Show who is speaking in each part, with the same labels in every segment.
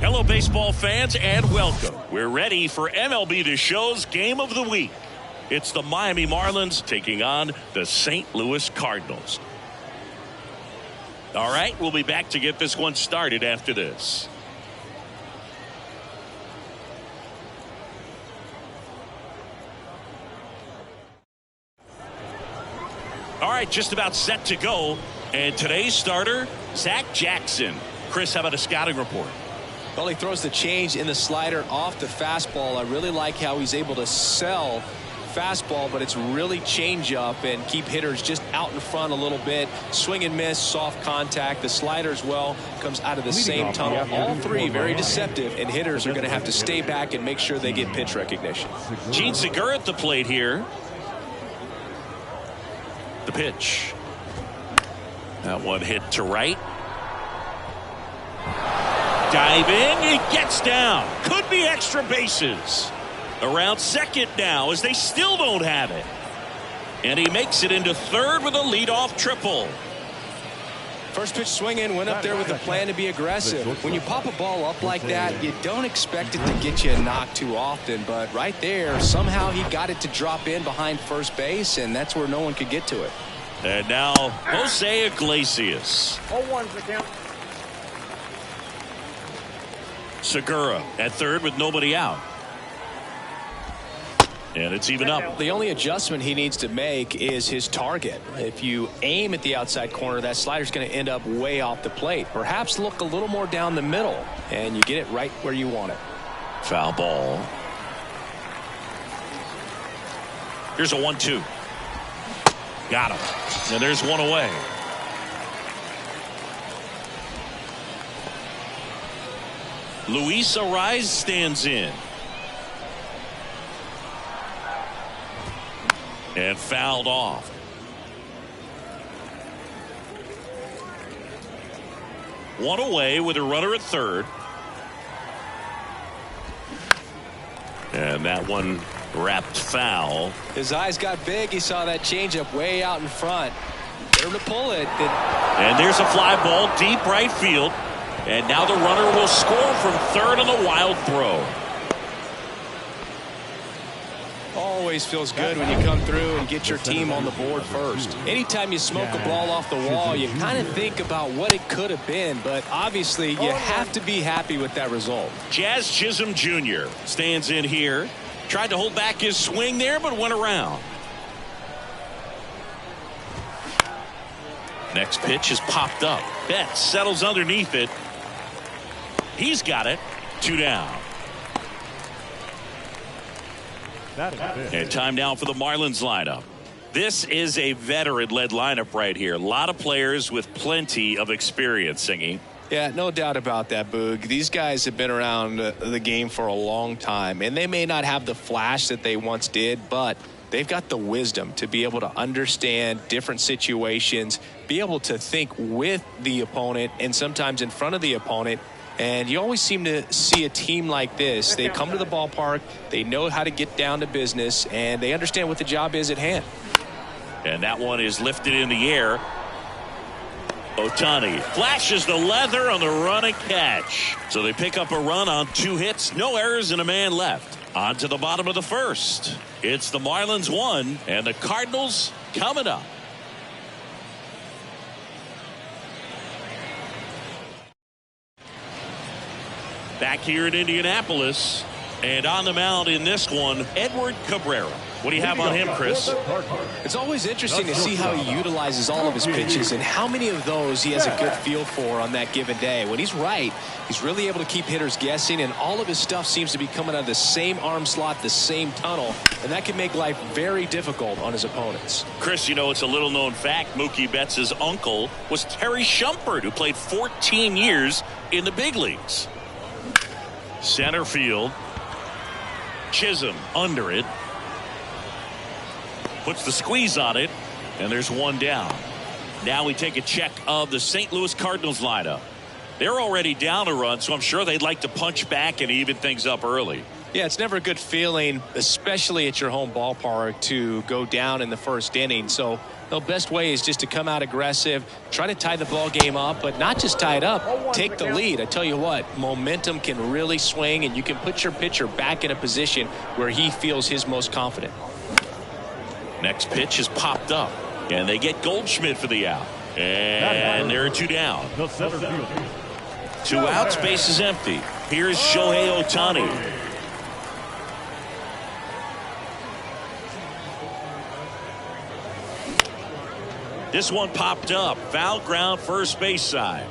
Speaker 1: Hello, baseball fans, and welcome. We're ready for MLB The Show's Game of the Week. It's the Miami Marlins taking on the St. Louis Cardinals. All right, we'll be back to get this one started after this. All right, just about set to go. And today's starter, Zach Jackson. Chris, how about a scouting report?
Speaker 2: Well, he throws the change in the slider off the fastball. I really like how he's able to sell fastball, but it's really change up and keep hitters just out in front a little bit. Swing and miss, soft contact. The slider as well comes out of the same tunnel. All three very deceptive, and hitters are going to have to stay back and make sure they get pitch recognition.
Speaker 1: Gene Segura at the plate here. The pitch. That one hit to right. Diving, he gets down. Could be extra bases. Around second now as they still don't have it. And he makes it into third with a leadoff triple.
Speaker 2: First pitch swinging, went up there with a plan to be aggressive. When you pop a ball up like that, you don't expect it to get you a knock too often. But right there, somehow he got it to drop in behind first base, and that's where no one could get to it.
Speaker 1: And now Jose Iglesias.
Speaker 3: 0-1's the count.
Speaker 1: Segura at third with nobody out. And it's even up.
Speaker 2: The only adjustment he needs to make is his target. If you aim at the outside corner, that slider's going to end up way off the plate. Perhaps look a little more down the middle, and you get it right where you want it.
Speaker 1: Foul ball. Here's a 1-2. Got him. And there's one away. Luis Ariz stands in. And fouled off. One away with a runner at third. And that one wrapped foul.
Speaker 2: His eyes got big. He saw that changeup way out in front. There to pull it.
Speaker 1: And there's a fly ball deep right field. And now the runner will score from third on the wild throw.
Speaker 2: Always feels good when you come through and get your team on the board first. Anytime you smoke a ball off the wall, you kind of think about what it could have been, but obviously you have to be happy with that result.
Speaker 1: Jazz Chisholm Jr. stands in here. Tried to hold back his swing there, but went around. Next pitch is popped up. Betts settles underneath it. He's got it. 2 down. And time now for the Marlins lineup. This is a veteran-led lineup right here. A lot of players with plenty of experience, Singy.
Speaker 2: Yeah, no doubt about that, Boog. These guys have been around the game for a long time, and they may not have the flash that they once did, but they've got the wisdom to be able to understand different situations, be able to think with the opponent and sometimes in front of the opponent. And you always seem to see a team like this. They come to the ballpark, they know how to get down to business, and they understand what the job is at hand.
Speaker 1: And that one is lifted in the air. Ohtani flashes the leather on the run and catch. So they pick up a run on 2 hits, no errors, and a man left. On to the bottom of the first. It's the Marlins 1 and the Cardinals coming up. Back here in Indianapolis, and on the mound in this one, Edward Cabrera. What do you have on him, Chris?
Speaker 2: It's always interesting to see how he utilizes all of his pitches and how many of those he has a good feel for on that given day. When he's right, he's really able to keep hitters guessing, and all of his stuff seems to be coming out of the same arm slot, the same tunnel, and that can make life very difficult on his opponents.
Speaker 1: Chris, you know, it's a little-known fact. Mookie Betts' uncle was Terry Shumpert, who played 14 years in the big leagues. Center field. Chisholm under it. Puts the squeeze on it. And there's one down. Now we take a check of the St. Louis Cardinals lineup. They're already down a run, so I'm sure they'd like to punch back and even things up early.
Speaker 2: Yeah, it's never a good feeling, especially at your home ballpark, to go down in the first inning. So the best way is just to come out aggressive, try to tie the ball game up, but not just tie it up, take the lead. I tell you what, momentum can really swing, and you can put your pitcher back in a position where he feels his most confident.
Speaker 1: Next pitch is popped up, and they get Goldschmidt for the out. And there are 2 down. 2 outs, base is empty. Here's Shohei Ohtani. This one popped up. Foul ground, first base side.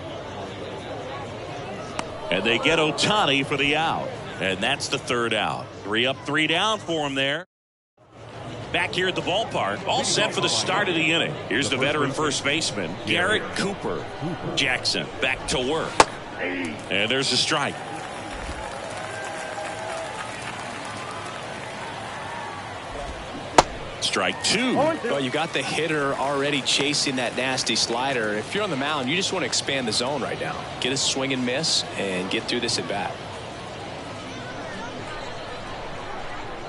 Speaker 1: And they get Ohtani for the out. And that's the 3rd out. 3 up, 3 down for him there. Back here at the ballpark, all set for the start of the inning. Here's the veteran first baseman, Garrett Cooper. Jackson back to work. And there's a strike. Strike 2.
Speaker 2: Well, you got the hitter already chasing that nasty slider. If you're on the mound, you just want to expand the zone right now. Get a swing and miss and get through this at bat.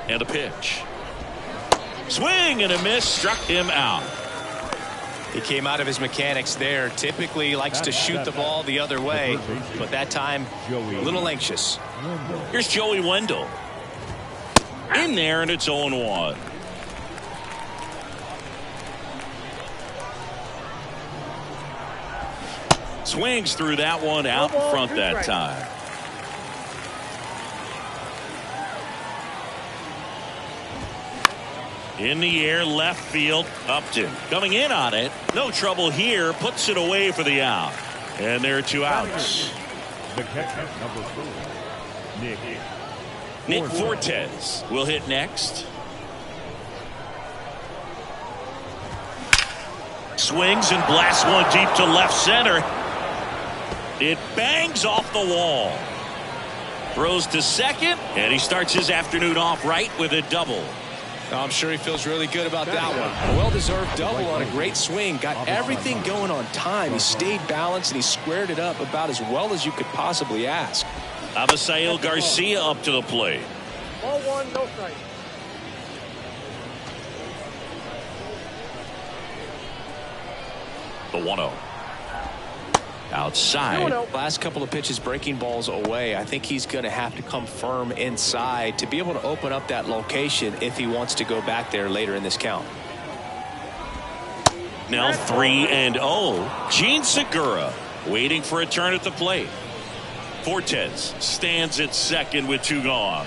Speaker 1: And a pitch. Swing and a miss, struck him out.
Speaker 2: He came out of his mechanics there. Typically likes to shoot the ball the other way, but that time a little anxious.
Speaker 1: Here's Joey Wendell. In there, and it's 0-1. Swings through that one, out in front that time. In the air, left field, Upton. Coming in on it. No trouble here. Puts it away for the out. And there are 2 outs.
Speaker 3: The catcher, number 4,
Speaker 1: Nick Fortes will hit next. Swings and blasts one deep to left center. It bangs off the wall. Throws to second, and he starts his afternoon off right with a double.
Speaker 2: I'm sure he feels really good about that one. A well-deserved double on a great swing. Got everything going on time. He stayed balanced, and he squared it up about as well as you could possibly ask.
Speaker 1: Avisail Garcia up to the plate.
Speaker 4: Ball 1, no strike.
Speaker 1: The 1-0. Outside.
Speaker 2: Last couple of pitches breaking balls away. I think he's going to have to come firm inside to be able to open up that location if he wants to go back there later in this count.
Speaker 1: Now 3-0. Gene Segura waiting for a turn at the plate. Fortes stands at second with 2 gone.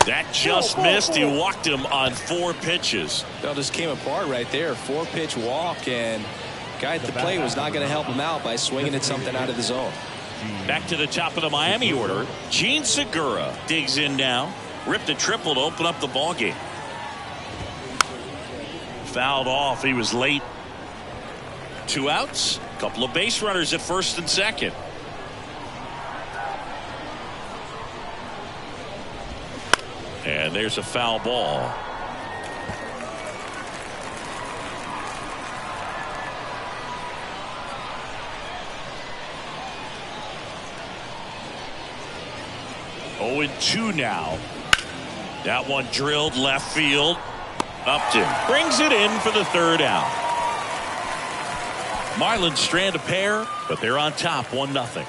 Speaker 1: That just missed. He walked him on 4 pitches.
Speaker 2: That just came apart right there. 4-pitch walk, and guy at the plate was not going to help him out by swinging at something out of the zone.
Speaker 1: Back to the top of the Miami order. Gene Segura digs in now. Ripped a triple to open up the ball game. Fouled off. He was late. 2 outs. Couple of base runners at first and second. And there's a foul ball. Oh, and 2 now. That one drilled left field. Upton brings it in for the 3rd out. Marlins strand a pair, but they're on top 1-0.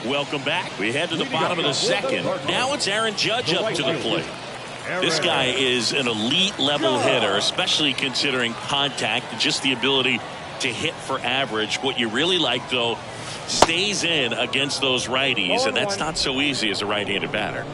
Speaker 1: Welcome back. We head to the bottom of the second. Now it's Aaron Judge up to the plate. This guy is an elite level hitter, especially considering contact and just the ability to hit for average. What you really like, though, stays in against those righties, and that's not so easy as a right-handed batter.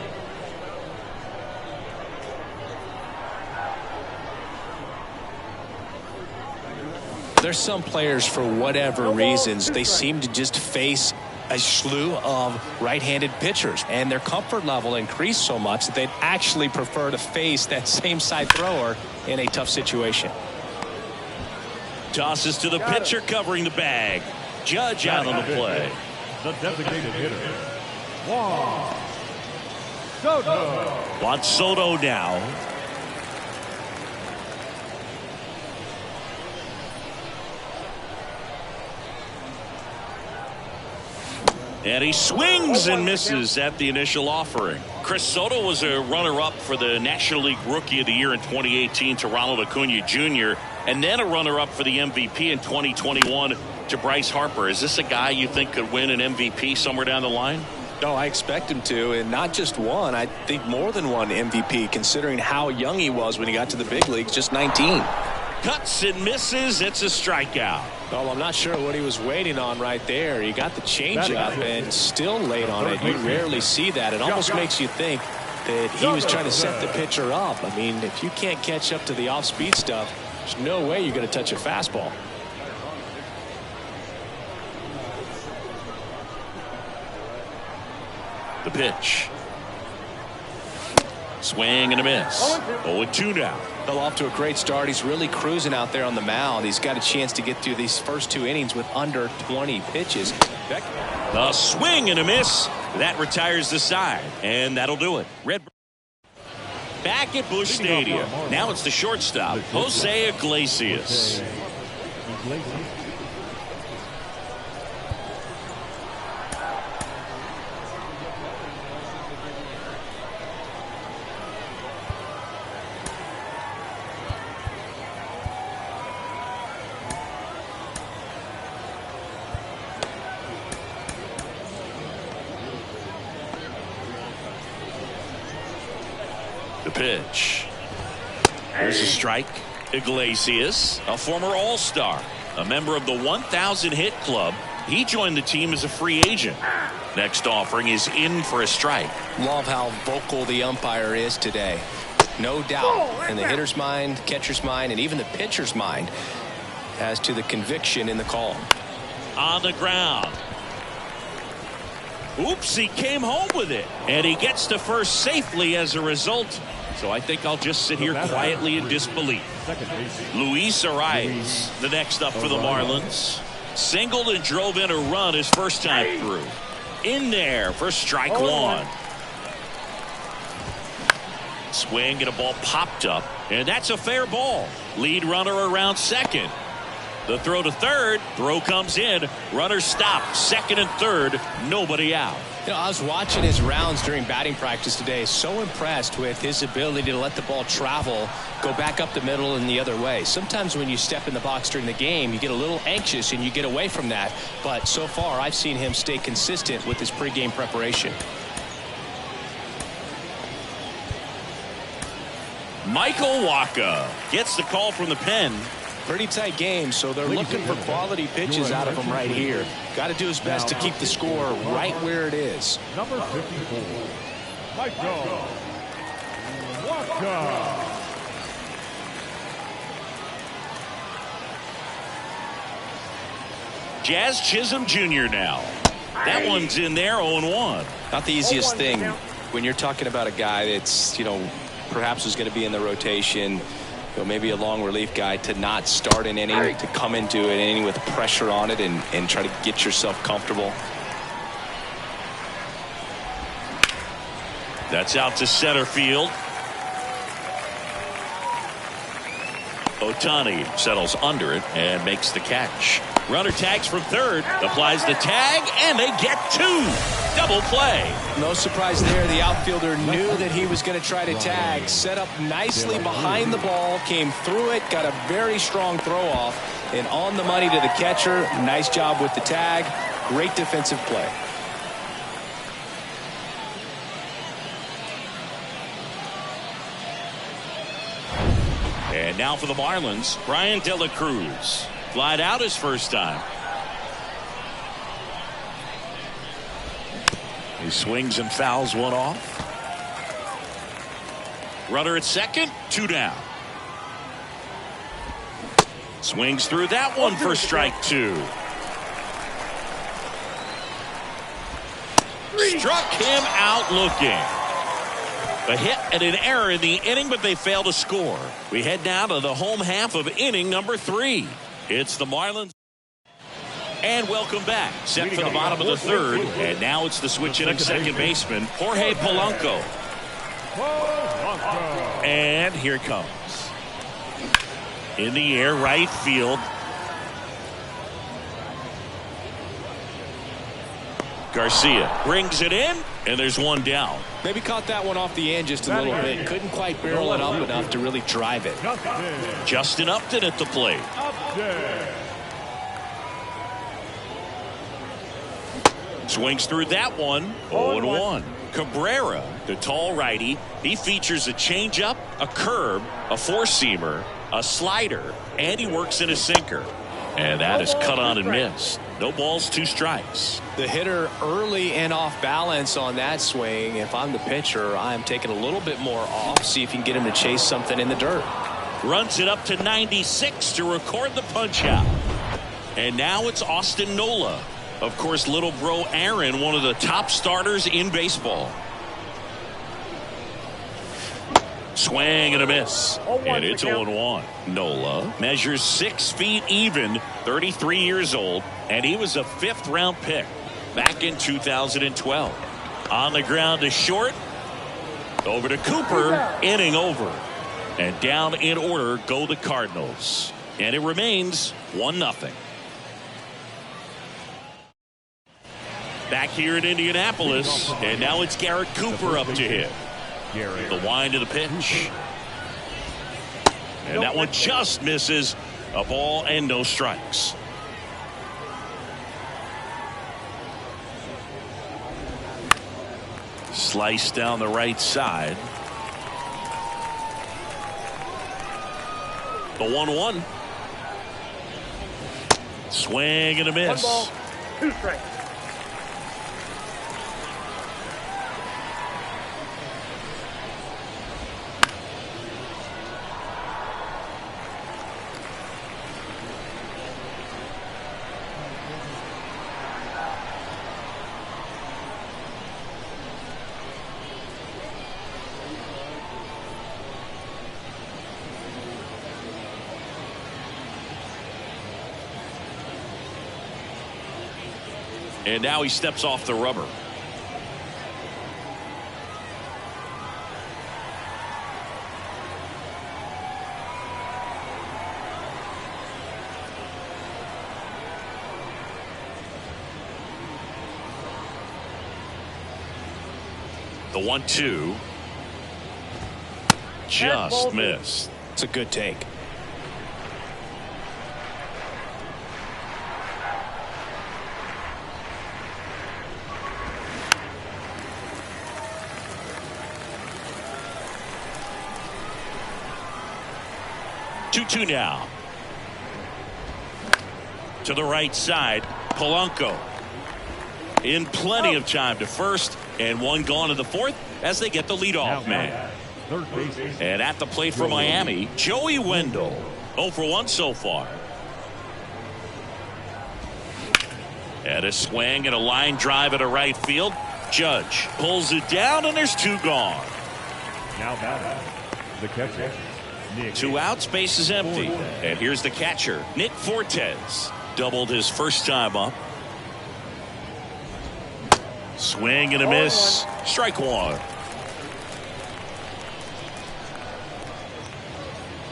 Speaker 2: There's some players, for whatever reasons, they seem to just face a slew of right-handed pitchers, and their comfort level increased so much that they'd actually prefer to face that same side thrower in a tough situation.
Speaker 1: Tosses to the pitcher covering the bag. Judge out on the play.
Speaker 3: The designated hitter, Juan Soto.
Speaker 1: Juan Soto now. And he swings and misses at the initial offering. Chris Soto was a runner-up for the National League Rookie of the Year in 2018 to Ronald Acuna Jr., and then a runner-up for the MVP in 2021 to Bryce Harper. Is this a guy you think could win an MVP somewhere down the line?
Speaker 2: No, I expect him to, and not just one. I think more than one MVP, considering how young he was when he got to the big leagues, just 19.
Speaker 1: Cuts and misses. It's a strikeout.
Speaker 2: Well, I'm not sure what he was waiting on right there. He got the changeup and still late on it. You rarely see that. It almost makes you think that he was trying to set the pitcher up. I mean, if you can't catch up to the off-speed stuff, there's no way you're going to touch a fastball.
Speaker 1: The pitch. Swing and a miss. 0-2 now.
Speaker 2: Well, off to a great start. He's really cruising out there on the mound. He's got a chance to get through these first 2 innings with under 20 pitches.
Speaker 1: A swing and a miss. That retires the side, and that'll do it. Red back at Busch Stadium. Now it's the shortstop, Jose Iglesias. The pitch. There's a strike. Iglesias, a former All-Star, a member of the 1,000 hit club. He joined the team as a free agent. Next offering is in for a strike.
Speaker 2: Love how vocal the umpire is today. No doubt in the hitter's mind, catcher's mind, and even the pitcher's mind as to the conviction in the call.
Speaker 1: On the ground. Oops, he came home with it. And he gets to first safely as a result. So I think I'll just sit here quietly in disbelief. Luis Arias, the next up for the Marlins. Singled and drove in a run his first time through. In there for strike one. Swing and a ball popped up. And that's a fair ball. Lead runner around second. The throw to third. Throw comes in. Runner stopped. Second and third. Nobody out.
Speaker 2: You know, I was watching his rounds during batting practice today. So impressed with his ability to let the ball travel, go back up the middle and the other way. Sometimes when you step in the box during the game, you get a little anxious and you get away from that. But so far, I've seen him stay consistent with his pregame preparation.
Speaker 1: Michael Wacha gets the call from the pen.
Speaker 2: Pretty tight game, so they're looking for quality pitches out of him right here. Got to do his best to keep the score right where it is.
Speaker 3: Number 54, Michael Wacha.
Speaker 1: Jazz Chisholm Jr. now. That one's in there, 0-1.
Speaker 2: Not the easiest thing when you're talking about a guy that's, perhaps is going to be in the rotation, maybe a long relief guy, to not start an inning, to come into an inning with pressure on it and try to get yourself comfortable.
Speaker 1: That's out to center field. Ohtani settles under it and makes the catch. Runner tags from third, applies the tag, and they get 2. Double play.
Speaker 2: No surprise there. The outfielder knew that he was going to try to tag. Set up nicely behind the ball, came through it, got a very strong throw off, and on the money to the catcher. Nice job with the tag. Great defensive play.
Speaker 1: And now for the Marlins, Brian De La Cruz. Flied out his first time. He swings and fouls one off. Runner at second, 2 down. Swings through that one for strike 2. Struck him out looking. A hit and an error in the inning, but they fail to score. We head now to the home half of inning number 3. It's the Marlins. And welcome back. Set for the bottom of the third. And now it's the switch hitting second baseman, Jorge Polanco. And here it comes. In the air, right field. Garcia brings it in, and there's one down.
Speaker 2: Maybe caught that one off the end just a little bit. Couldn't quite barrel it up enough to really drive it.
Speaker 1: Justin Upton at the plate. Swings through that one. 0-1. Cabrera, the tall righty, he features a changeup, a curve, a four-seamer, a slider, and he works in a sinker. And that is cut on and missed. No balls, 2 strikes.
Speaker 2: The hitter early and off balance on that swing. If I'm the pitcher, I'm taking a little bit more off. See if you can get him to chase something in the dirt.
Speaker 1: Runs it up to 96 to record the punch out. And now it's Austin Nola. Of course, little bro Aaron, one of the top starters in baseball. Swing and a miss. And it's 0-1. Nola measures 6 feet even, 33 years old, and he was a 5th round pick back in 2012. On the ground to short. Over to Cooper. Inning over. And down in order go the Cardinals. And it remains 1-0. Back here in Indianapolis, and now it's Garrett Cooper up to hit. The wind of the pitch. And that one just misses. A ball and no strikes. Slice down the right side. The 1-1. Swing and a miss.
Speaker 4: 1 ball, 2 strikes.
Speaker 1: And now he steps off the rubber. The 1-2. Just missed.
Speaker 2: It's a good take.
Speaker 1: Two now. To the right side, Polanco. In plenty of time to first, and one gone to the 4th as they get the leadoff man. And at the plate for Miami, Joey Wendell. 0 for 1 so far. And a swing and a line drive at a right field. Judge pulls it down, and there's 2 gone.
Speaker 3: Now batting, the catcher.
Speaker 1: 2 outs, base is empty. And here's the catcher, Nick Fortes. Doubled his first time up. Swing and a miss. Strike 1.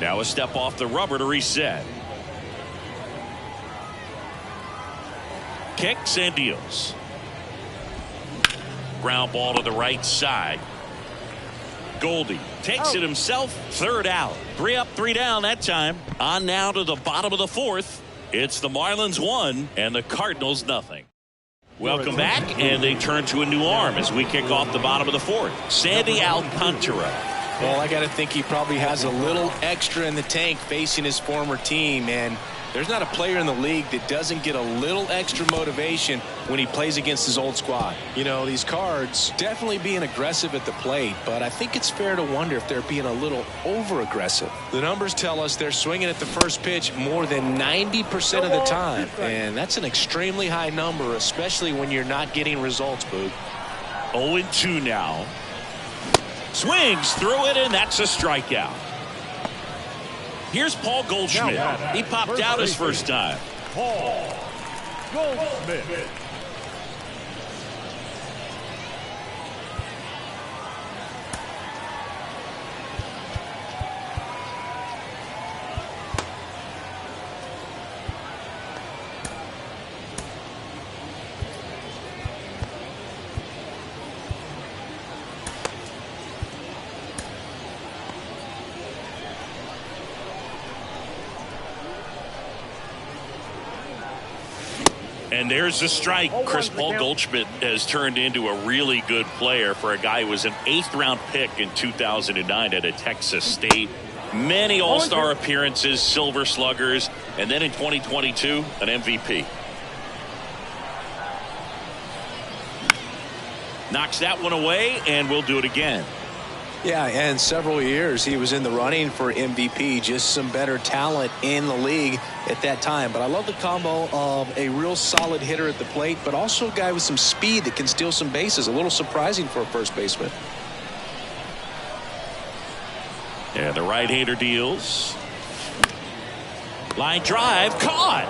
Speaker 1: Now a step off the rubber to reset. Kicks and deals. Ground ball to the right side. Goldie takes it himself. Third out. 3 up, 3 down that time. On now to the bottom of the fourth. It's the Marlins 1 and the Cardinals nothing. Welcome back, and they turn to a new arm as we kick off the bottom of the fourth. Sandy Alcantara.
Speaker 2: Well, I got to think he probably has a little extra in the tank facing his former team, and there's not a player in the league that doesn't get a little extra motivation when he plays against his old squad. You know, these Cards definitely being aggressive at the plate, but I think it's fair to wonder if they're being a little over-aggressive. The numbers tell us they're swinging at the first pitch more than 90% of the time, and that's an extremely high number, especially when you're not getting results, Boog.
Speaker 1: 0-2 now. Swings through it, and that's a strikeout. Here's Paul Goldschmidt. He popped out his first time.
Speaker 3: Paul Goldschmidt.
Speaker 1: And there's the strike. Chris Paul Goldschmidt has turned into a really good player for a guy who was an 8th-round pick in 2009 at a Texas State. Many All-Star appearances, Silver Sluggers, and then in 2022, an MVP. Knocks that one away, and we'll do it again.
Speaker 2: Yeah, and several years he was in the running for MVP. Just some better talent in the league at that time. But I love the combo of a real solid hitter at the plate, but also a guy with some speed that can steal some bases. A little surprising for a first baseman.
Speaker 1: And the right-hander deals. Line drive, caught.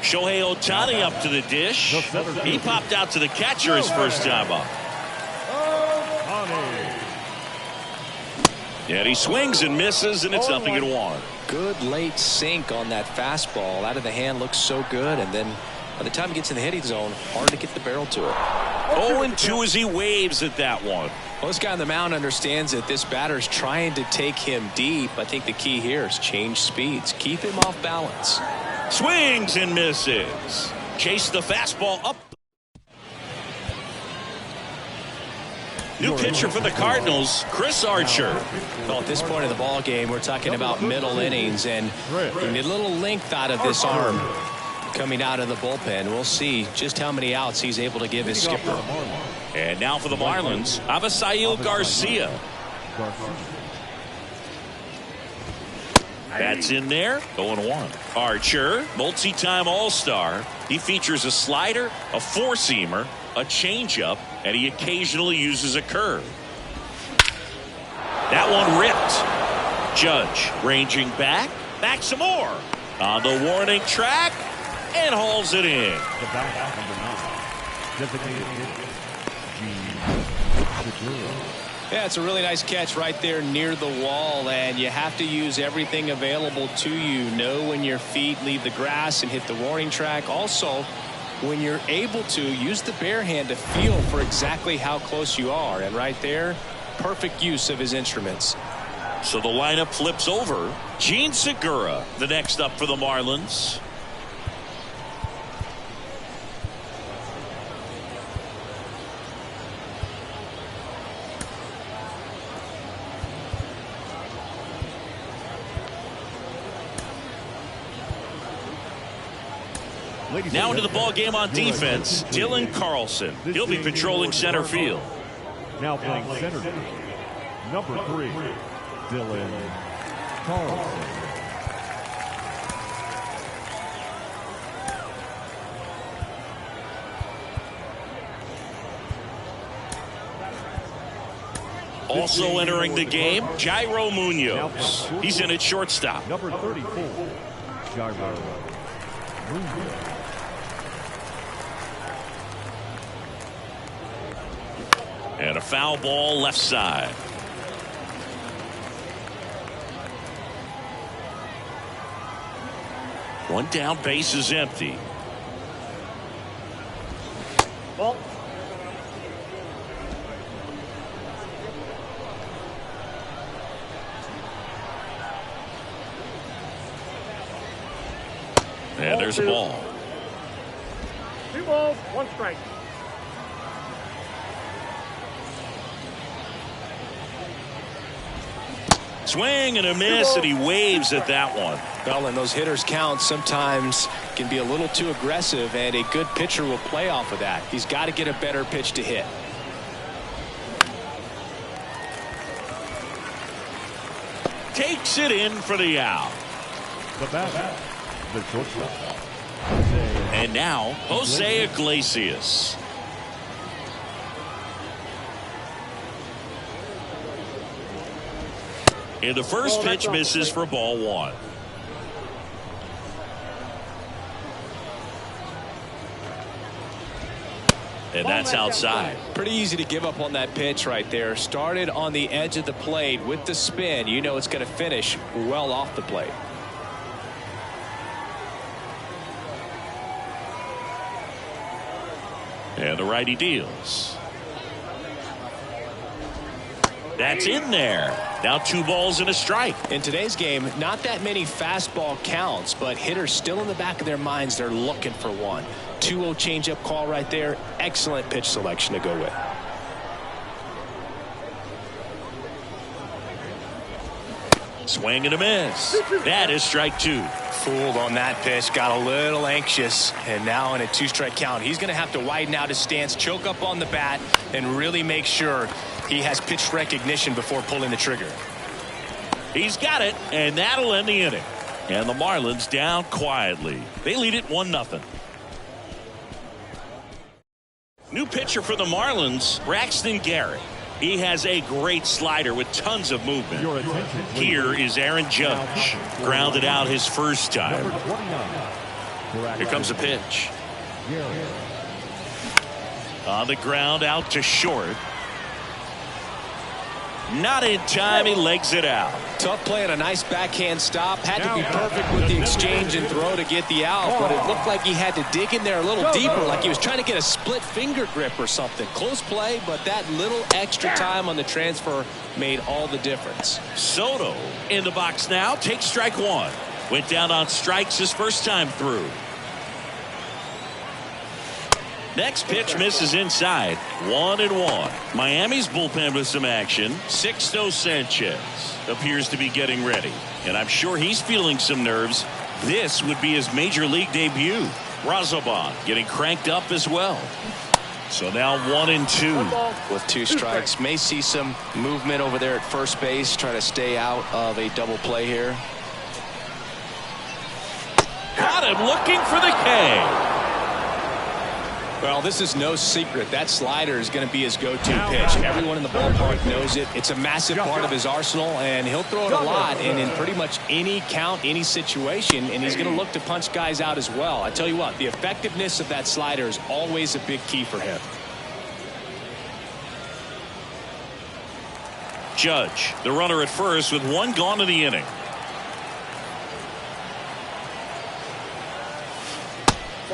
Speaker 1: Shohei Ohtani up to the dish. He popped out to the catcher his first time up. And he swings and misses, and it's 0-1.
Speaker 2: Good late sink on that fastball. Out of the hand, looks so good, and then by the time he gets in the hitting zone, hard to get the barrel to it.
Speaker 1: 0-2 as he waves at that one.
Speaker 2: Well, this guy on the mound understands that this batter's trying to take him deep. I think the key here is change speeds. Keep him off balance.
Speaker 1: Swings and misses. Chase the fastball up. New pitcher for the Cardinals, Chris Archer.
Speaker 2: Well, at this point of the ball game, we're talking about middle innings, and we need a little length out of this arm coming out of the bullpen. We'll see just how many outs he's able to give his skipper.
Speaker 1: And now for the Marlins, Avisail Garcia. That's in there, 0-1. Archer, multi-time All-Star. He features a slider, a four-seamer, a changeup, and he occasionally uses a curve. That one ripped. Judge ranging back some more. On the warning track, and hauls it in.
Speaker 3: The back number 9. Designated hitter,
Speaker 2: Yeah, it's a really nice catch right there near the wall, and you have to use everything available to you. Know when your feet leave the grass and hit the warning track. Also, when you're able to, use the bare hand to feel for exactly how close you are. And right there, perfect use of his instruments.
Speaker 1: So the lineup flips over. Gene Segura, the next up for the Marlins. Now into the ball game on defense, Dylan Carlson. He'll be patrolling center field.
Speaker 3: Now playing center field, number 3, Dylan Carlson.
Speaker 1: Also entering the game, Jairo Munoz. He's in at shortstop.
Speaker 3: Number 34, Jairo Munoz.
Speaker 1: And a foul ball left side. One down, base is empty.
Speaker 4: Ball.
Speaker 1: And there's a ball.
Speaker 4: 2 balls, 1 strike.
Speaker 1: Swing and a miss, and he waves at that one.
Speaker 2: Well, and those hitters count sometimes can be a little too aggressive, and a good pitcher will play off of that. He's got to get a better pitch to hit.
Speaker 1: Takes it in for the out.
Speaker 3: The batter, the shortstop.
Speaker 1: And now, Jose Iglesias. And the first pitch misses for ball 1. And that's outside.
Speaker 2: Pretty easy to give up on that pitch right there. Started on the edge of the plate with the spin. You know it's going to finish well off the plate.
Speaker 1: And the righty deals. That's in there. Now 2 balls and a strike.
Speaker 2: In today's game, not that many fastball counts, but hitters still in the back of their minds, they're looking for one. 2-0 changeup call right there. Excellent pitch selection to go with.
Speaker 1: Swing and a miss. That is strike 2.
Speaker 2: Fooled on that pitch, got a little anxious, and now in a 2-strike count, he's going to have to widen out his stance, choke up on the bat, and really make sure he has pitch recognition before pulling the trigger.
Speaker 1: He's got it, and that'll end the inning. And the Marlins down quietly. They lead it 1-0. New pitcher for the Marlins, Braxton Garrett. He has a great slider with tons of movement.
Speaker 3: Your attention, please.
Speaker 1: Here is Aaron Judge. Grounded out his first time.
Speaker 3: Number 29.
Speaker 1: Here comes a pitch.
Speaker 3: Garrett.
Speaker 1: On the ground, out to short. Not in time, he legs it out.
Speaker 2: Tough play and a nice backhand stop. Had to be perfect with the exchange and throw to get the out, but it looked like he had to dig in there a little deeper, like he was trying to get a split finger grip or something. Close play, but that little extra time on the transfer made all the difference.
Speaker 1: Soto in the box now, takes strike 1. Went down on strikes his first time through. Next pitch misses inside. 1-1. Miami's bullpen with some action. Sixto Sanchez appears to be getting ready, and I'm sure he's feeling some nerves. This would be his major league debut. Razabon getting cranked up as well. So now 1-2.
Speaker 2: With 2 strikes, may see some movement over there at first base, try to stay out of a double play here.
Speaker 1: Got him looking for the K.
Speaker 2: Well, this is no secret. That slider is going to be his go-to pitch. Everyone in the ballpark knows it. It's a massive part of his arsenal, and he'll throw it a lot and in pretty much any count, any situation, and he's going to look to punch guys out as well. I tell you what, the effectiveness of that slider is always a big key for him.
Speaker 1: Judge, the runner at first with 1 gone in the inning.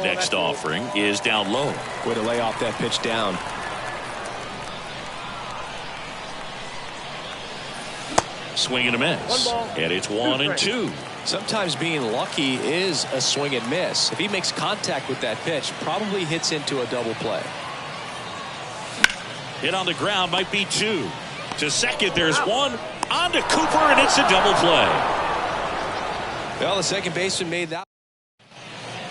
Speaker 1: Next offering is down low.
Speaker 2: Way to lay off that pitch down.
Speaker 1: Swing and a miss. And it's 1-2.
Speaker 2: Sometimes being lucky is a swing and miss. If he makes contact with that pitch, probably hits into a double play.
Speaker 1: Hit on the ground, might be 2. To second, there's 1. On to Cooper, and it's a double play.
Speaker 2: Well, the second baseman made that.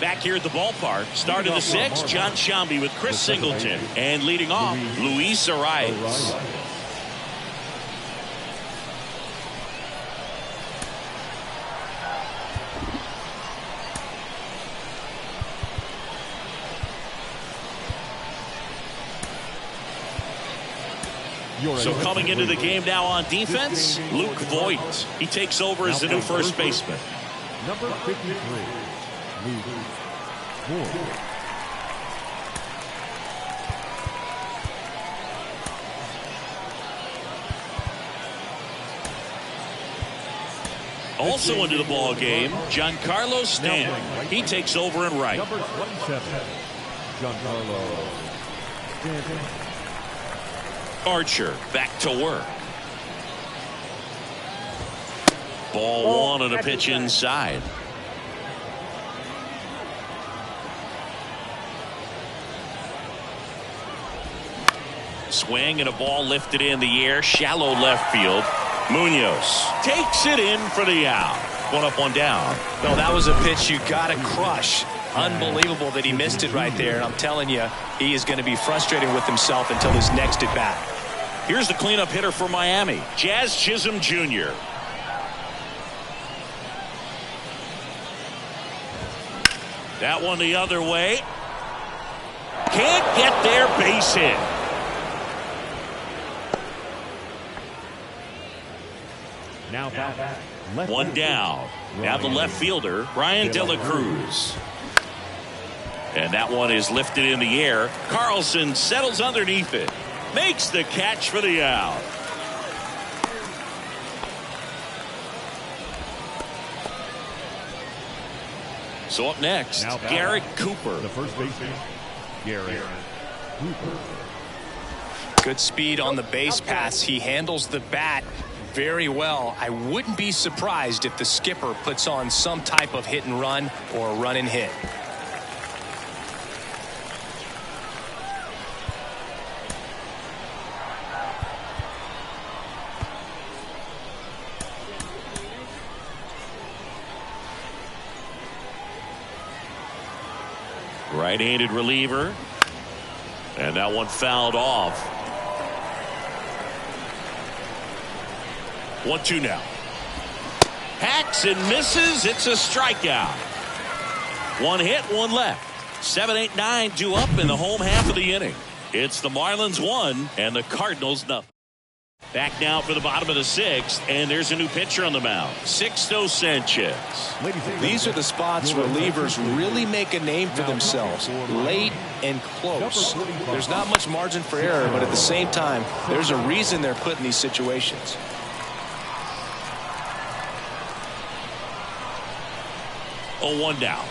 Speaker 1: Back here at the ballpark, start of the 6th, John Shambi with Chris Singleton. And leading off, Luis Arias. So coming into the game now on defense, Luke Voigt. He takes over as the new first baseman.
Speaker 3: Number 53. Luke Voigt.
Speaker 1: Also into the ball game, Giancarlo Stanton. He takes over in right.
Speaker 3: Number 27. Giancarlo
Speaker 1: Archer back to work. Ball one on a pitch inside. Swing and a ball lifted in the air, shallow left field. Munoz takes it in for the out. One up, one down.
Speaker 2: No, that was a pitch you got to crush. Unbelievable that he missed it right there. I'm telling you, he is going to be frustrated with himself until his next at bat.
Speaker 1: Here's the cleanup hitter for Miami, Jazz Chisholm Jr. That one the other way. Can't get there, base hit.
Speaker 3: Now back.
Speaker 1: One down. Now the left fielder, Brian De La Cruz. And that one is lifted in the air. Carlson settles underneath it. Makes the catch for the out. So up next, Garrett Cooper.
Speaker 3: The first baseman, Garrett Cooper.
Speaker 2: Good speed on the base pass. He handles the bat very well. I wouldn't be surprised if the skipper puts on some type of hit and run or a run and hit.
Speaker 1: Right-handed reliever. And that one fouled off. 1-2 now. Hacks and misses. It's a strikeout. One hit, one left. 7, 8, 9 due up in the home half of the inning. It's the Marlins 1 and the Cardinals nothing. Back now for the bottom of the 6th, and there's a new pitcher on the mound, Sixto Sanchez.
Speaker 2: These are the spots relievers really make a name for themselves, late and close. There's not much margin for error, but at the same time, there's a reason they're put in these situations.
Speaker 1: Oh, 1 down.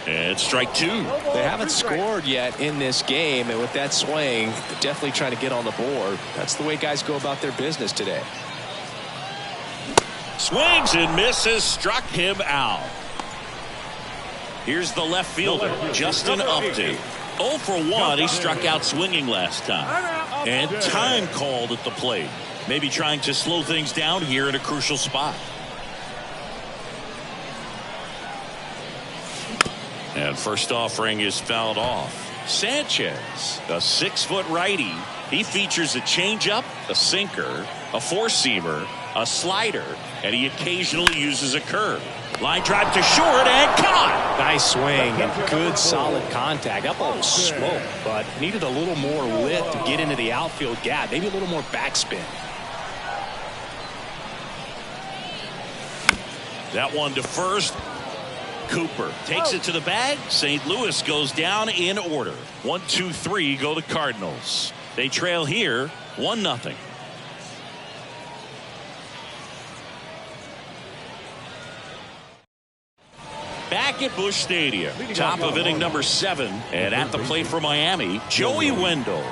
Speaker 1: And strike 2.
Speaker 2: They haven't scored yet in this game, and with that swing, they're definitely trying to get on the board. That's the way guys go about their business today.
Speaker 1: Swings and misses, struck him out. Here's the left fielder, Justin Upton. 0 for 1. He struck out swinging last time. And time called at the plate. Maybe trying to slow things down here in a crucial spot. And first offering is fouled off. Sanchez, a 6-foot righty. He features a changeup, a sinker, a four-seamer, a slider, and he occasionally uses a curve. Line drive to short and caught.
Speaker 2: Nice swing and good solid contact. That ball was slow, but needed a little more lift to get into the outfield gap. Maybe a little more backspin.
Speaker 1: That one to first. Cooper takes it to the bag. St. Louis goes down in order. 1, 2, 3 go the Cardinals. They trail here 1-0. Back at Busch Stadium, top of inning number 7, and at the plate for Miami, Joey Wendell.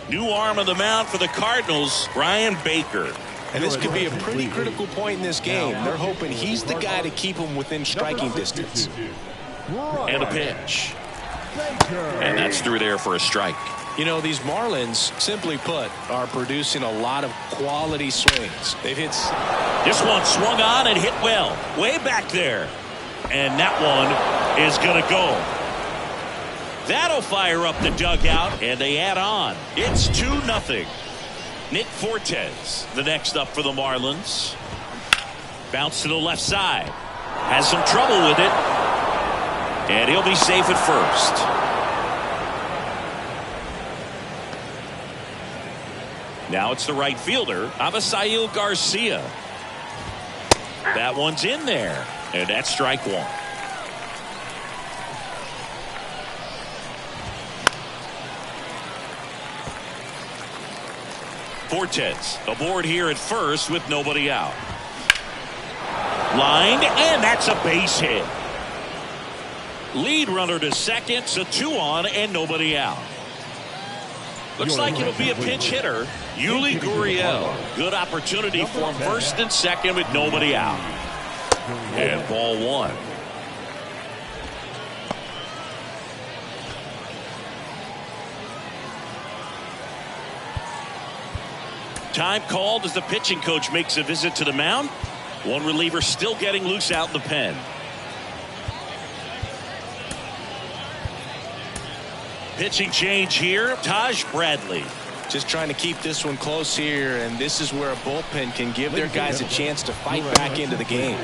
Speaker 1: New arm of the mound for the Cardinals, Brian Baker.
Speaker 2: And this could be a pretty critical point in this game. They're hoping he's the guy to keep them within striking distance.
Speaker 1: And a pitch. And that's through there for a strike.
Speaker 2: You know, these Marlins, simply put, are producing a lot of quality swings. They've hit.
Speaker 1: This one swung on and hit well. Way back there. And that one is going to go. That'll fire up the dugout, and they add on. It's 2-0. Nick Fortes, the next up for the Marlins. Bounce to the left side. Has some trouble with it. And he'll be safe at first. Now it's the right fielder, Avisail Garcia. That one's in there, and that's strike 1. Fortes aboard here at first with nobody out. Lined, and that's a base hit. Lead runner to second, so 2 on and nobody out. Looks like it'll be a pinch hitter, Yuli Gurriel. Good opportunity for him first and second with nobody out. And ball 1. Time called as the pitching coach makes a visit to the mound. One reliever still getting loose out in the pen. Pitching change here, Taj Bradley.
Speaker 2: Just trying to keep this one close here, and this is where a bullpen can give their guys a chance to fight back into the game.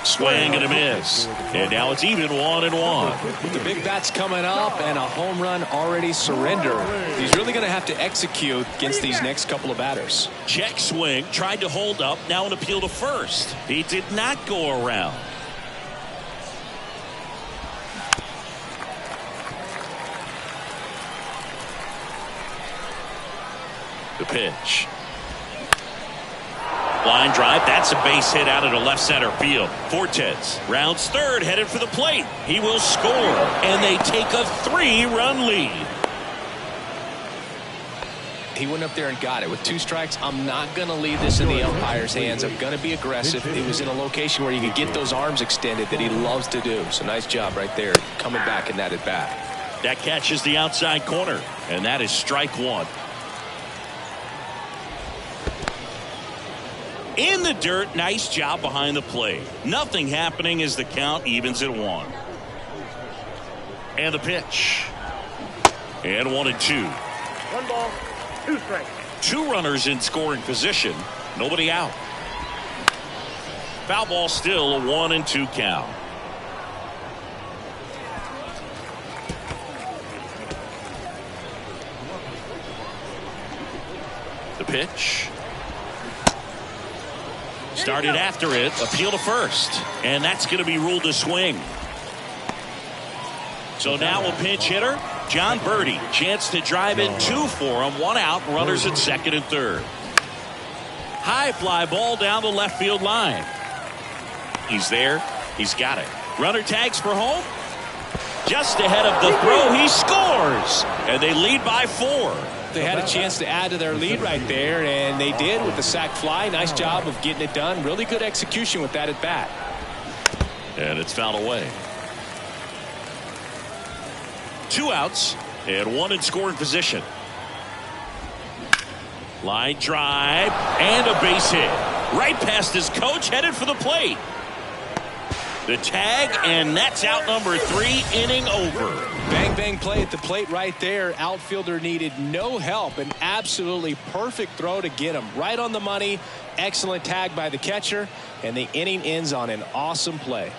Speaker 1: Swing and a miss. And now it's even 1-1.
Speaker 2: With the big bats coming up and a home run already surrendered, he's really going to have to execute against these next couple of batters.
Speaker 1: Check swing, tried to hold up, now an appeal to first. He did not go around. The pitch. Line drive, that's a base hit out into left center field. Fortes rounds third, headed for the plate. He will score, and they take a 3-run lead.
Speaker 2: He went up there and got it. With 2 strikes, I'm not going to leave this in the umpire's hands. I'm going to be aggressive. It was in a location where you could get those arms extended that he loves to do. So nice job right there, coming back in that at bat.
Speaker 1: That catches the outside corner, and that is strike 1. In the dirt, nice job behind the plate. Nothing happening as the count evens at 1. And the pitch. And 1-2.
Speaker 4: 1 ball, 2 strikes.
Speaker 1: 2 runners in scoring position. Nobody out. Foul ball still, a 1-2 count. The pitch. Started after it, appeal to first, and that's going to be ruled a swing. So now a pinch hitter, John Birdie, chance to drive in 2 for him, 1 out, runners at second and third. High fly ball down the left field line. He's there, he's got it. Runner tags for home. Just ahead of the throw, he scores, and they lead by 4.
Speaker 2: They had a chance to add to their lead right there, and they did with the sac fly. Nice job of getting it done. Really good execution with that at bat.
Speaker 1: And it's fouled away. 2 outs and 1 in scoring position. Line drive and a base hit. Right past his coach, headed for the plate. The tag, and that's out number 3, inning over.
Speaker 2: Bang, bang play at the plate right there. Outfielder needed no help. An absolutely perfect throw to get him right on the money. Excellent tag by the catcher, and the inning ends on an awesome play.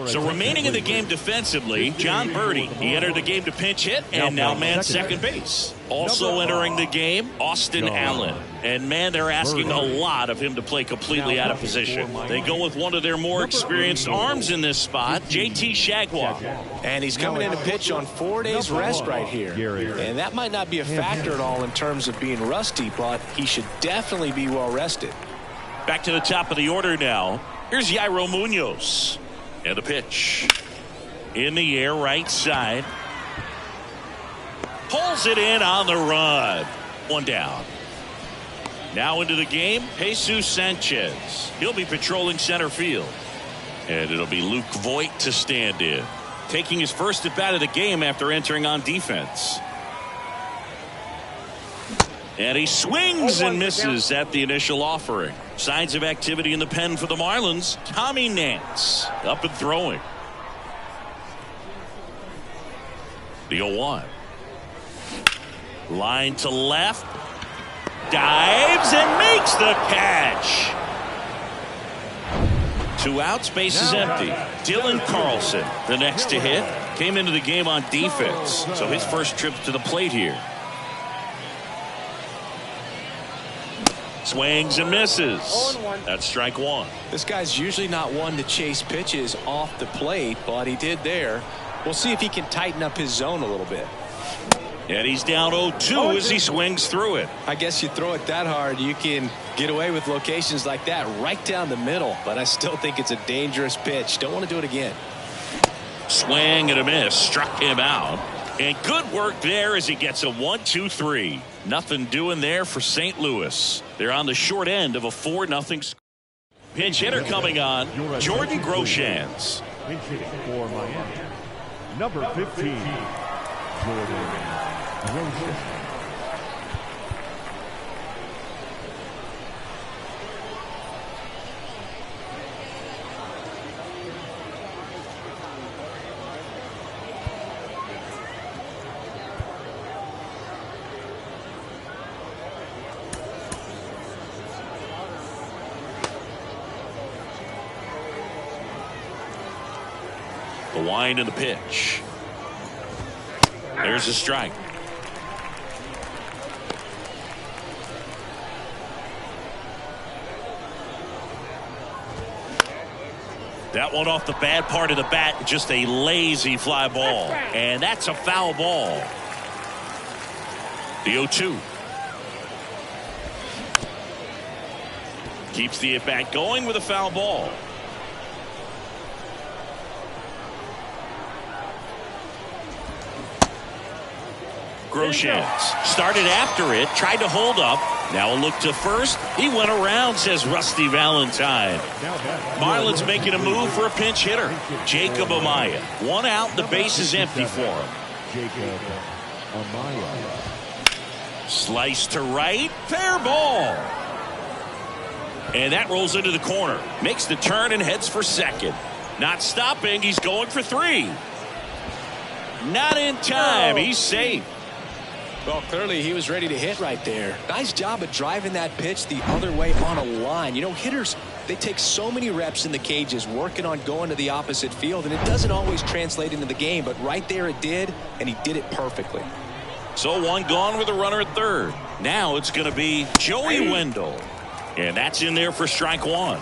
Speaker 1: So remaining in the game defensively, John Birdie. He entered the game to pinch hit and now man second base. Also entering the game, Austin Allen. And man, they're asking a lot of him to play completely out of position. They go with one of their more experienced arms in this spot, JT Shagwell.
Speaker 2: And he's coming in to pitch on 4 days rest right here. And that might not be a factor at all in terms of being rusty, but he should definitely be well rested.
Speaker 1: Back to the top of the order now. Here's Yairo Munoz. And the pitch. In the air, right side. Pulls it in on the run. 1 down. Now into the game, Jesus Sanchez. He'll be patrolling center field. And it'll be Luke Voit to stand in. Taking his first at bat of the game after entering on defense. And he swings and misses at the initial offering. Signs of activity in the pen for the Marlins. Tommy Nance up and throwing. The 0-1. Line to left. Dives and makes the catch. 2 outs, base is empty. Dylan Carlson, the next to hit, came into the game on defense. So his first trip to the plate here. Swings and misses.
Speaker 4: 0-1.
Speaker 1: That's strike one.
Speaker 2: This guy's usually not one to chase pitches off the plate, but he did there. We'll see if he can tighten up his zone a little bit.
Speaker 1: And he's down 0-2 as he swings through it.
Speaker 2: I guess you throw it that hard, you can get away with locations like that right down the middle, but I still think it's a dangerous pitch. Don't want to do it again.
Speaker 1: Swing and a miss. Struck him out. And good work there as he gets a 1-2-3. Nothing doing there for St. Louis. They're on the short end of a 4-0 score. Pinch hitter coming on, Jordan Groshans.
Speaker 3: Pinch hitting for Miami, number 15, Jordan Groshans.
Speaker 1: The wind and the pitch. There's a strike. That one off the bad part of the bat, just a lazy fly ball. And that's a foul ball. The 0-2. Keeps the at-bat going with a foul ball. Groshans started after it, tried to hold up. Now a look to first. He went around, says Rusty Valentine. Marlins making a move for a pinch hitter. Jacob Amaya. One out, the base is empty for him.
Speaker 3: Jacob Amaya.
Speaker 1: Slice to right, fair ball. And that rolls into the corner. Makes the turn and heads for second. Not stopping, he's going for three. Not in time, he's safe.
Speaker 2: Well, clearly he was ready to hit right there. Nice job of driving that pitch the other way on a line. You know, hitters, they take so many reps in the cages working on going to the opposite field, and it doesn't always translate into the game, but right there it did, and he did it perfectly.
Speaker 1: So one gone with a runner at third. Now it's going to be Joey Wendell. And that's in there for strike one.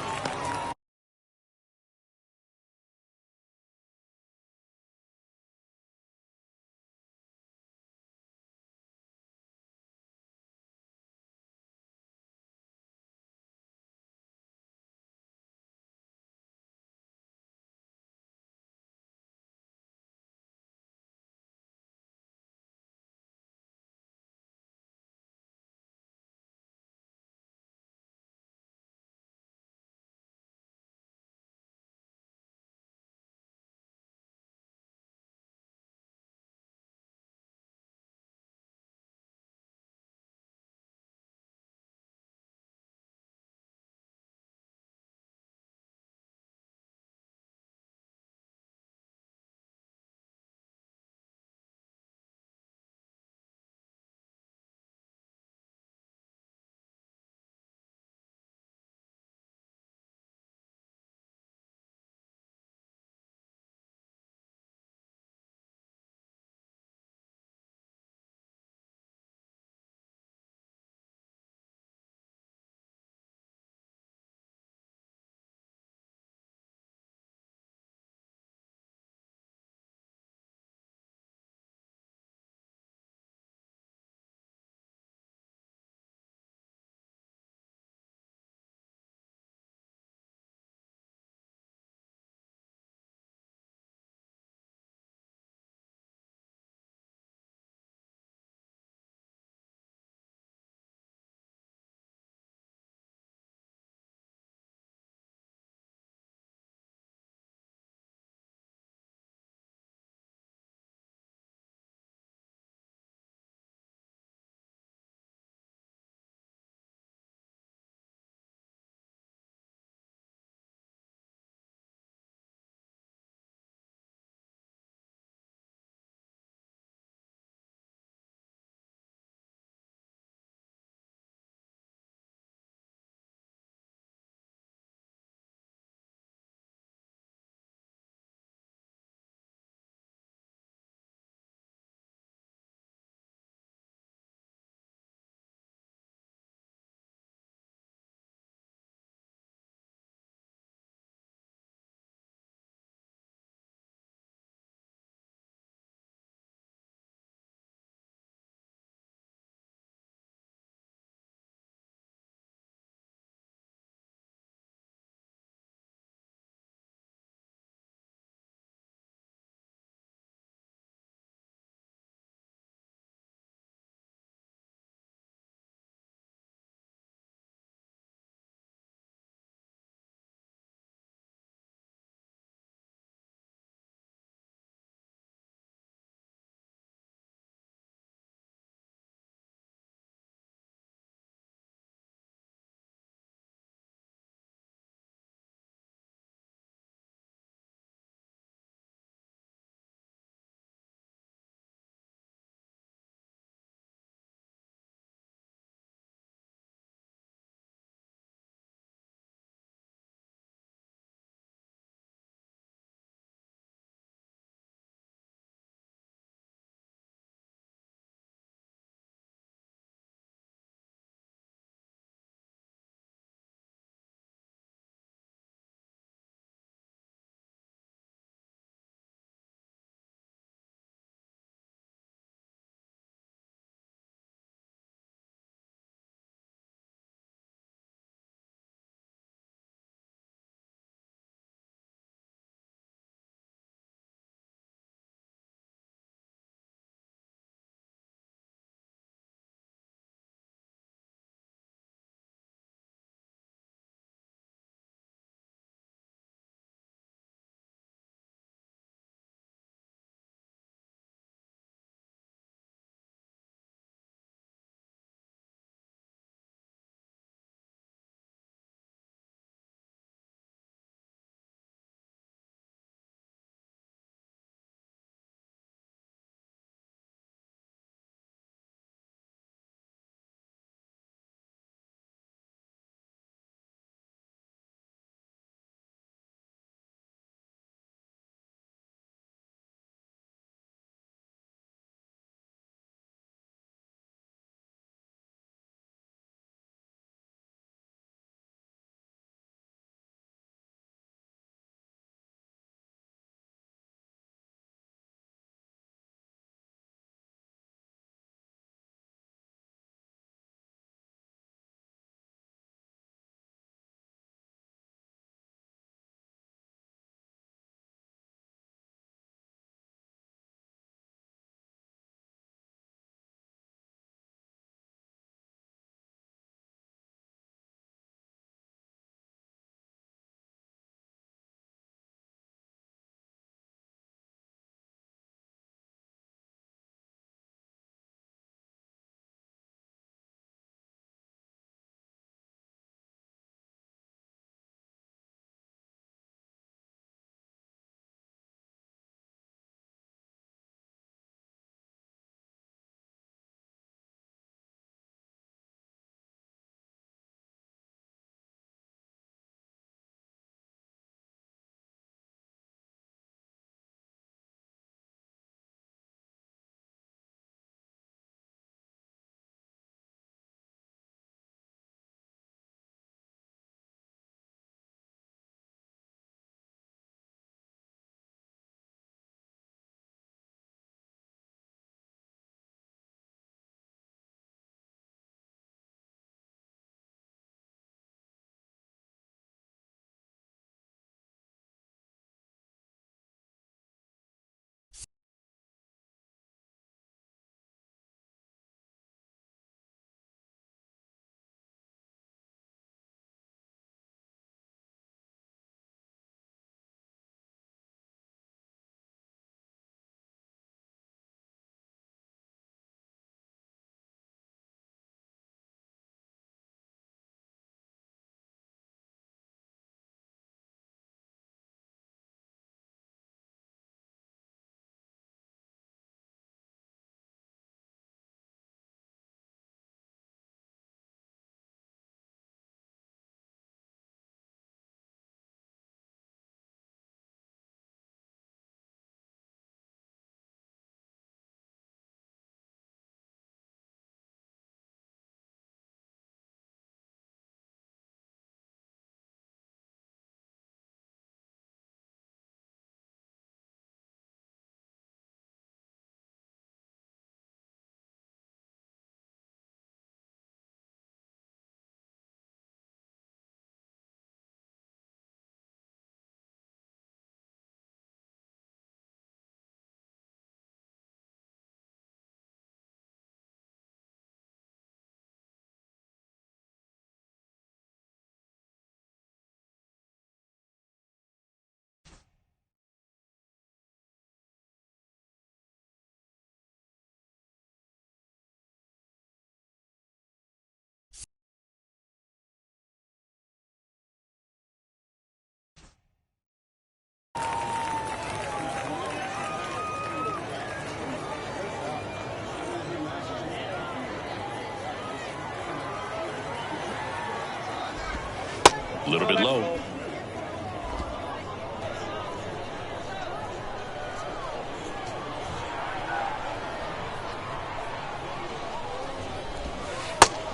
Speaker 1: A little bit low.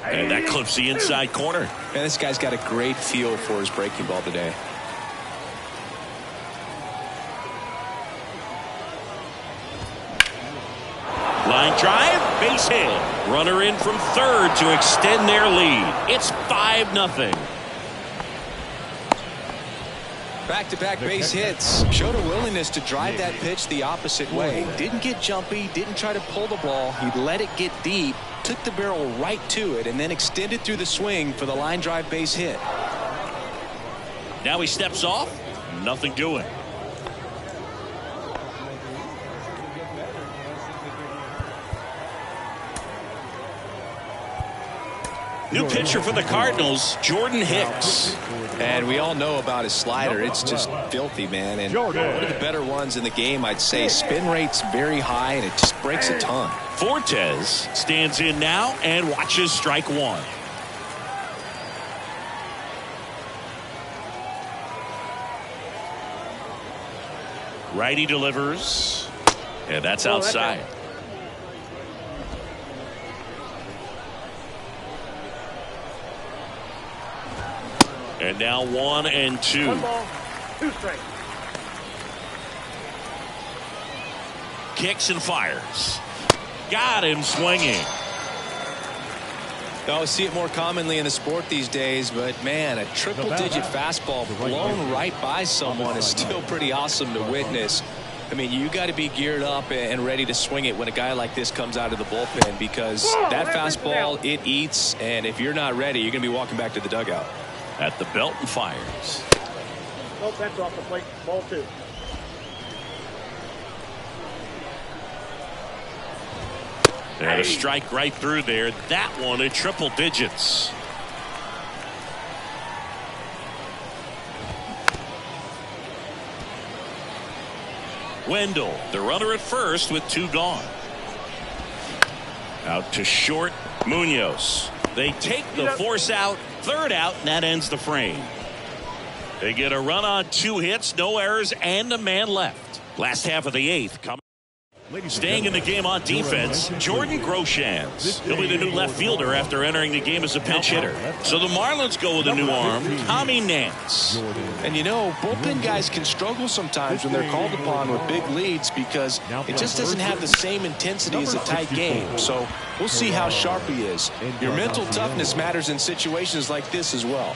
Speaker 1: And that clips the inside corner.
Speaker 2: Man, this guy's got a great feel for his breaking ball today.
Speaker 1: Line drive, base hit. Runner in from third to extend their lead. It's 5-0.
Speaker 2: Back-to-back base hits. Showed a willingness to drive that pitch the opposite way. Didn't get jumpy, didn't try to pull the ball. He let it get deep, took the barrel right to it, and then extended through the swing for the line drive base hit.
Speaker 1: Now he steps off. Nothing doing. New pitcher for the Cardinals, Jordan Hicks.
Speaker 2: And we all know about his slider. It's just filthy, man. And one of the better ones in the game, I'd say. Spin rate's very high, and it just breaks a ton.
Speaker 1: Fortes stands in now and watches strike one. Righty delivers. And that's outside. And now 1-2.
Speaker 4: 1 ball, 2 strikes.
Speaker 1: Kicks and fires. Got him swinging.
Speaker 2: I see it more commonly in the sport these days, but man, a triple-digit fastball blown right by someone is still pretty awesome to witness. I mean, you got to be geared up and ready to swing it when a guy like this comes out of the bullpen, because that fastball, it eats, and if you're not ready, you're going to be walking back to the dugout.
Speaker 1: At the belt and fires.
Speaker 4: Nope, that's off the plate. Ball 2.
Speaker 1: And a strike right through there. That one in triple digits. Wendell, the runner at first with 2 gone. Out to short, Munoz. They take the force out, third out, and that ends the frame. They get a run on 2 hits, no errors, and a man left. Last half of the 8th. Staying in the game on defense, Jordan Groshans. He'll be the new left fielder after entering the game as a pinch hitter. So the Marlins go with a new arm, Tommy Nance.
Speaker 2: And you know, bullpen guys can struggle sometimes when they're called upon with big leads, because it just doesn't have the same intensity as a tight game. So we'll see how sharp he is. Your mental toughness matters in situations like this as well.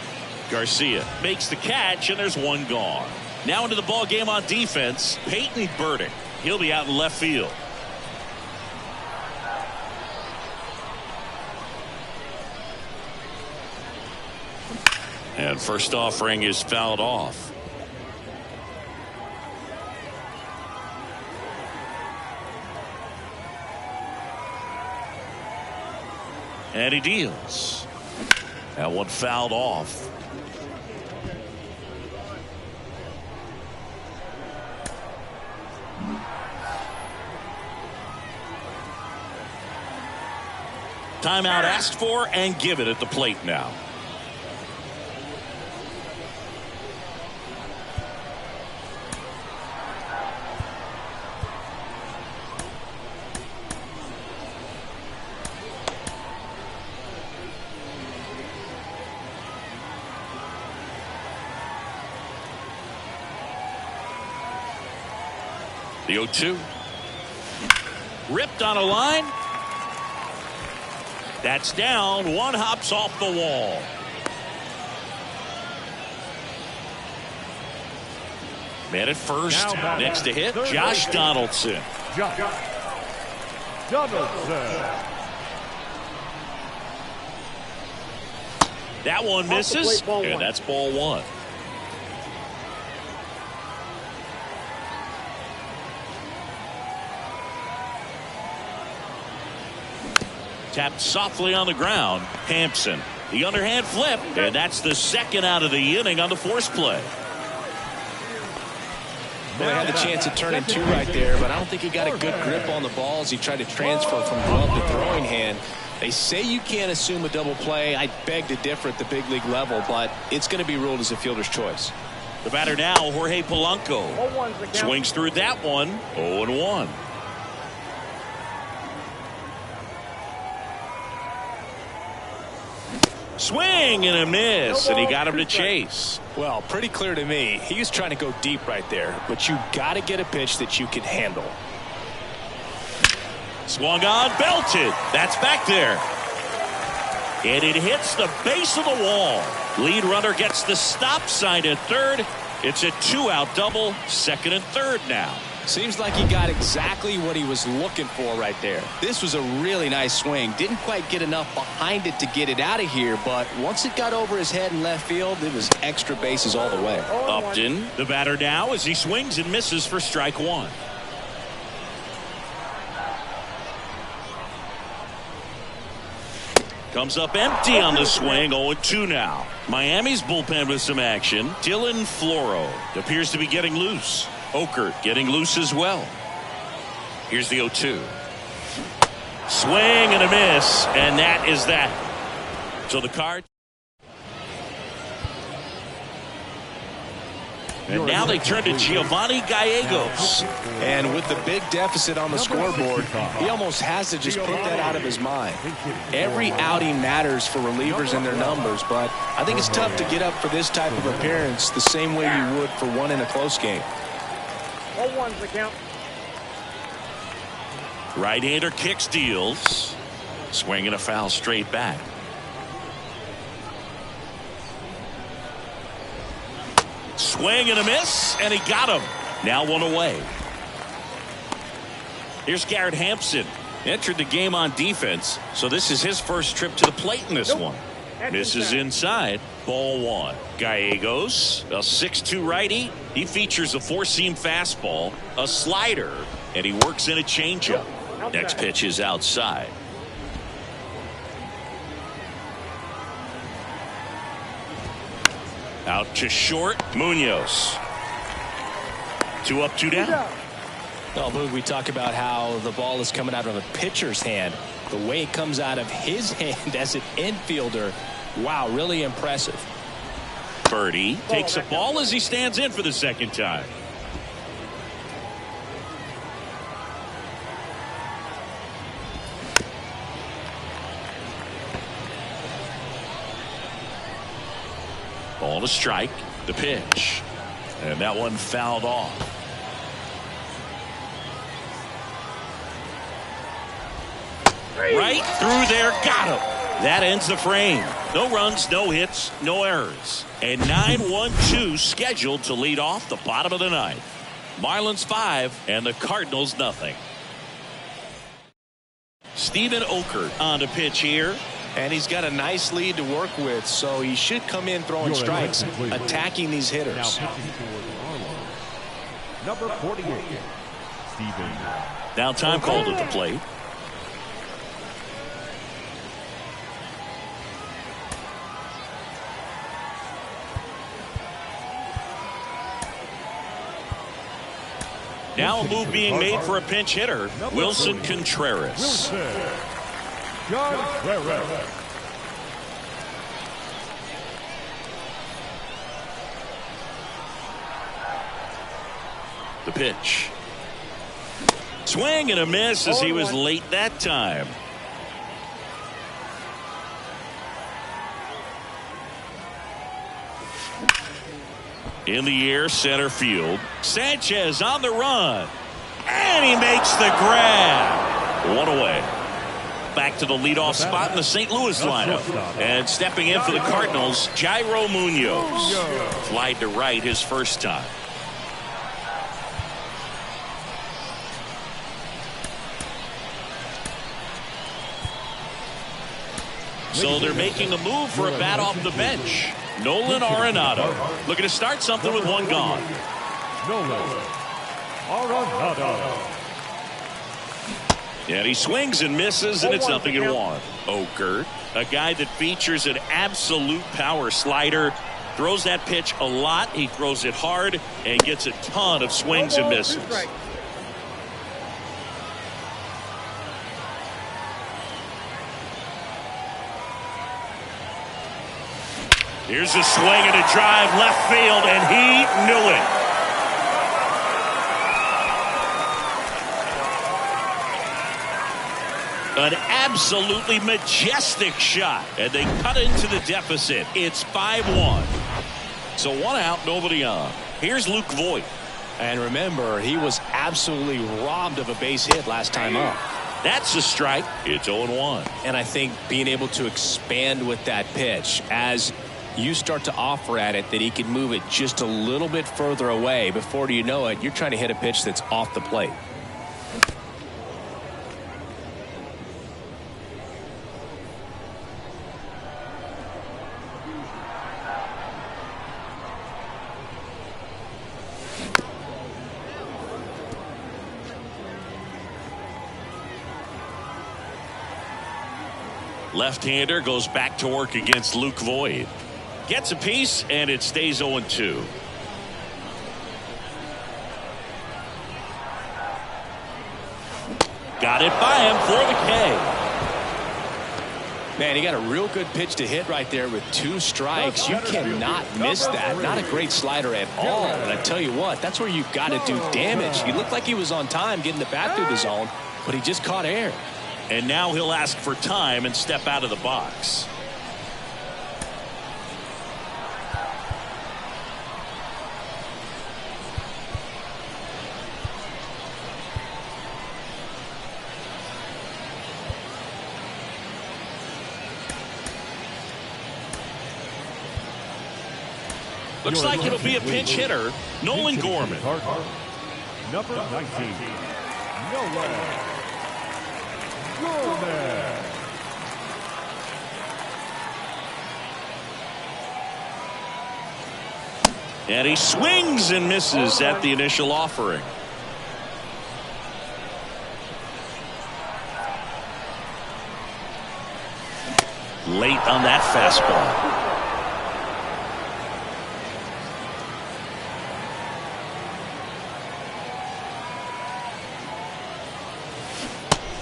Speaker 1: Garcia makes the catch, and there's 1 gone. Now into the ball game on defense, Peyton Burdick. He'll be out in left field. And first offering is fouled off. And he deals. That one fouled off. Timeout asked for and given at the plate now. The 0-2. Ripped on a line. That's down. 1 hops off the wall. Man at first. Next to hit, Josh Donaldson. That one misses, and that's ball 1. Tapped softly on the ground. Hampson. The underhand flip, and that's the 2nd out of the inning on the force play.
Speaker 2: Well, he had the chance to turn in 2 right there, but I don't think he got a good grip on the ball as he tried to transfer from glove to throwing hand. They say you can't assume a double play. I beg to differ at the big league level, but it's going to be ruled as a fielder's choice.
Speaker 1: The batter now, Jorge Polanco.
Speaker 4: 0-1's the count.
Speaker 1: Swings through that one. 0-1. Swing and a miss, and he got him to chase.
Speaker 2: Well, pretty clear to me. He was trying to go deep right there, but you got to get a pitch that you can handle.
Speaker 1: Swung on, belted. That's back there. And it hits the base of the wall. Lead runner gets the stop sign at third. It's a 2-out double, second and third now.
Speaker 2: Seems like he got exactly what he was looking for right there. This was a really nice swing. Didn't quite get enough behind it to get it out of here, but once it got over his head in left field, it was extra bases all the way.
Speaker 1: Upton, the batter now, as he swings and misses for strike one. Comes up empty on the swing. 0-2 now. Miami's bullpen with some action. Dylan Floro appears to be getting loose. Okert getting loose as well. Here's the 0-2. Swing and a miss, and that is that. So the card. And now they turn to Giovanni Gallegos.
Speaker 2: And with the big deficit on the scoreboard, he almost has to just put that out of his mind. Every outing matters for relievers and their numbers, but I think it's tough to get up for this type of appearance the same way you would for one in a close game.
Speaker 4: 0-1's the count.
Speaker 1: Right-hander kicks, deals. Swing and a foul straight back. Swing and a miss, and he got him. Now one away. Here's Garrett Hampson. Entered the game on defense, so this is his first trip to the plate in this one. Misses inside. Ball one. Gallegos, a 6'2 righty. He features a four-seam fastball, a slider, and he works in a changeup. Next pitch is outside. Out to short, Munoz. 2 up, 2 down.
Speaker 2: Well, Boog, we talk about how the ball is coming out of a pitcher's hand. The way it comes out of his hand as an infielder, wow, really impressive.
Speaker 1: Birdie takes a ball as he stands in for the second time. Ball to strike, the pitch, and that one fouled off. Right through there, got him. That ends the frame. No runs, no hits, no errors. And 9-1-2 scheduled to lead off the bottom of the ninth. Marlins 5 and the Cardinals nothing. Steven Okert on to pitch here.
Speaker 2: And he's got a nice lead to work with, so he should come in throwing strikes, attacking these hitters.
Speaker 3: Number 48, Steven.
Speaker 1: Now time called at the plate. Now a move being made for a pinch hitter, Wilson Contreras. The pitch. Swing and a miss as he was late that time. In the air, center field. Sanchez on the run. And he makes the grab. One away. Back to the leadoff spot in the St. Louis lineup. And stepping in for the Cardinals, Jairo Munoz. Flied to right his first time. So they're making a move for a bat off the bench. Nolan Arenado looking to start something with one gone.
Speaker 3: Nolan Arenado.
Speaker 1: And he swings and misses, and it's 0-1. Okert, a guy that features an absolute power slider, throws that pitch a lot. He throws it hard and gets a ton of swings and misses. Here's a swing and a drive left field, and he knew it. An absolutely majestic shot, and they cut into the deficit. It's 5-1. So one out, nobody on. Here's Luke Voigt.
Speaker 2: And remember, he was absolutely robbed of a base hit last time up.
Speaker 1: That's a strike. It's 0-1.
Speaker 2: And I think being able to expand with that pitch as you start to offer at it that he can move it just a little bit further away. Before you know it, you're trying to hit a pitch that's off the plate.
Speaker 1: Left-hander goes back to work against Luke Voigt. Gets a piece, and it stays 0-2. Got it by him for the K.
Speaker 2: Man, he got a real good pitch to hit right there with 2 strikes. You cannot miss that. Not a great slider at all. And I tell you what, that's where you've got to do damage. He looked like he was on time getting the bat through the zone, but he just caught air.
Speaker 1: And now he'll ask for time and step out of the box. Looks like it'll be a pinch hitter, Nolan Gorman.
Speaker 3: Number 19, Nolan Gorman.
Speaker 1: And he swings and misses at the initial offering. Late on that fastball.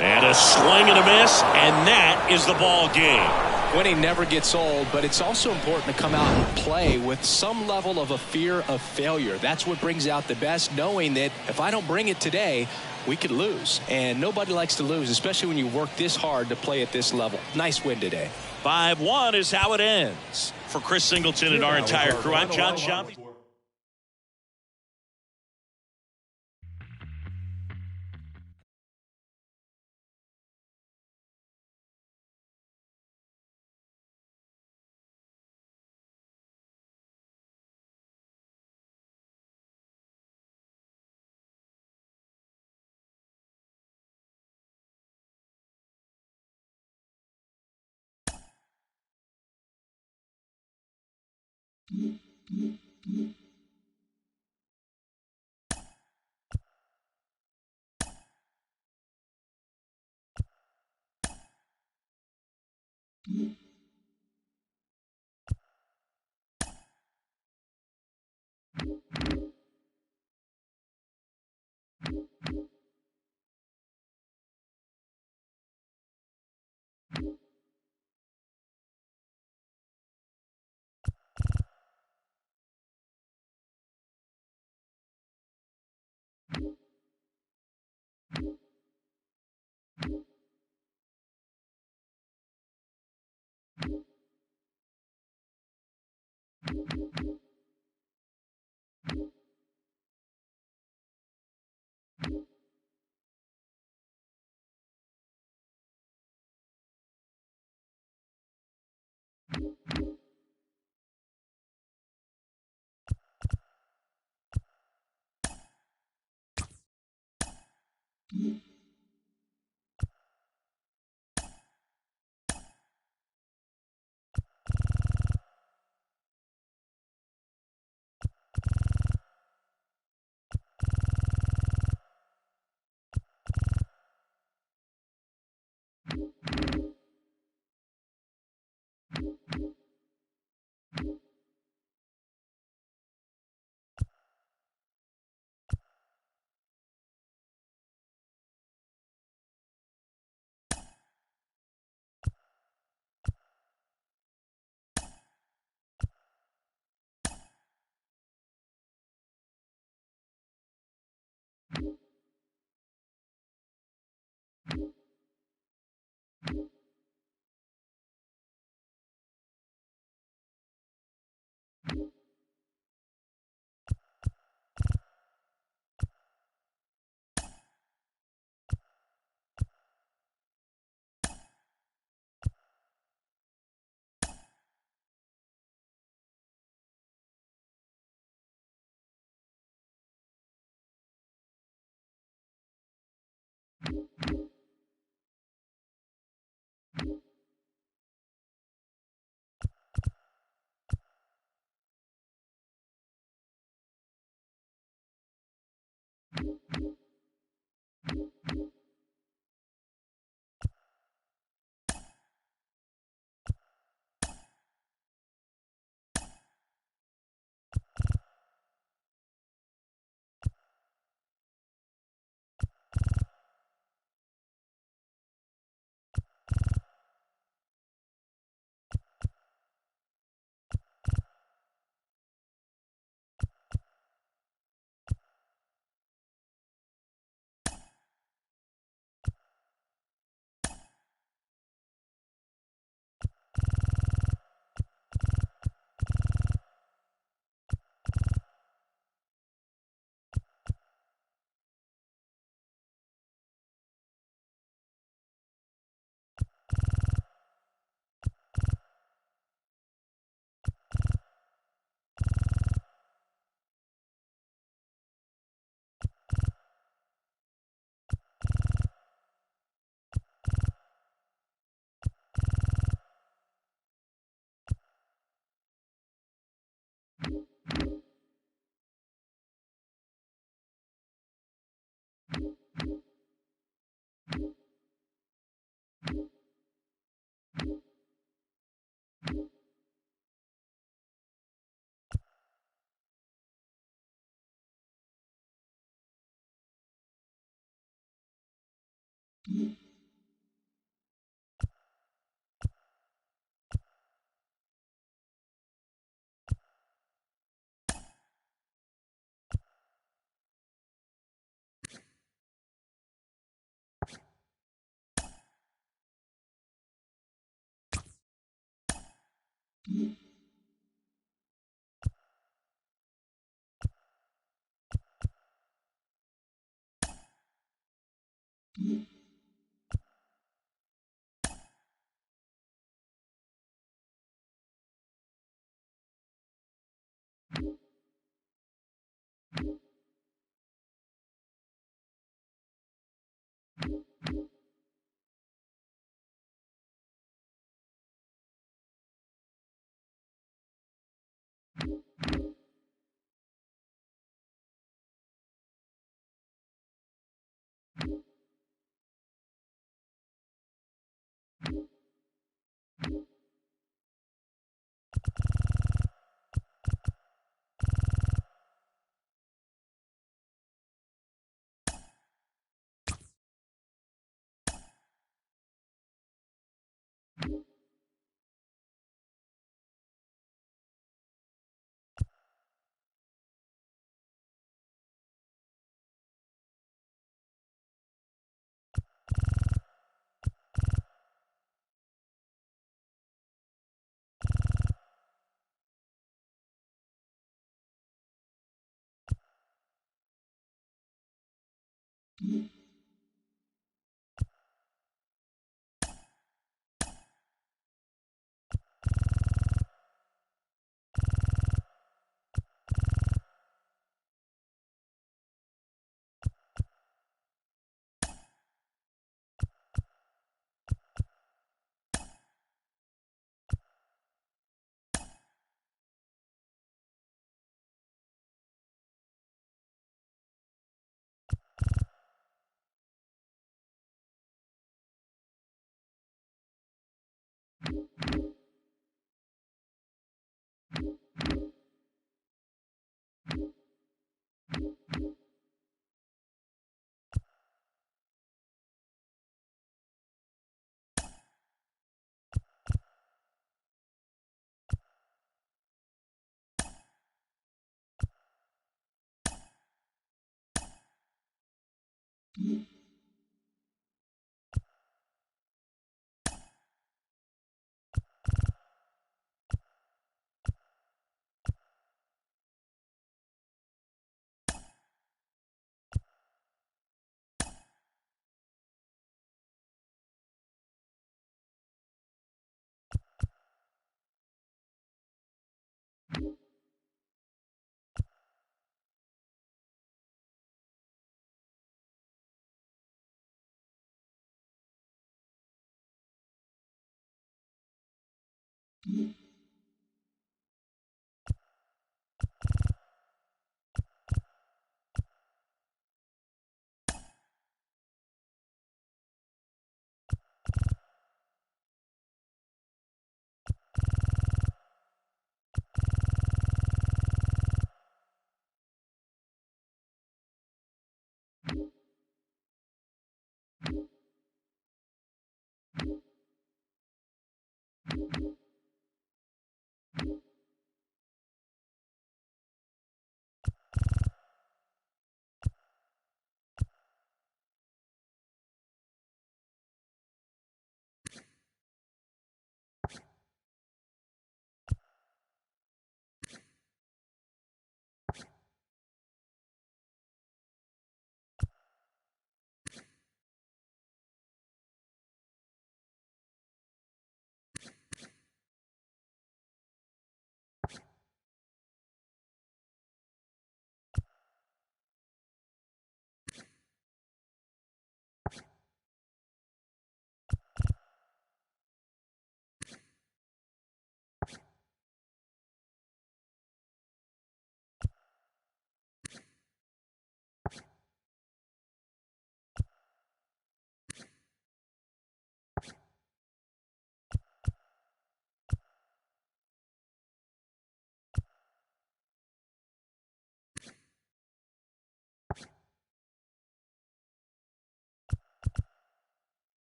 Speaker 1: And a swing and a miss, and that is the ball game.
Speaker 2: Winning never gets old, but it's also important to come out and play with some level of a fear of failure. That's what brings out the best, knowing that if I don't bring it today, we could lose. And nobody likes to lose, especially when you work this hard to play at this level. Nice win today.
Speaker 1: 5-1 is how it ends. For Chris Singleton and our entire crew, I'm John Schaub.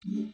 Speaker 5: Mm-hmm.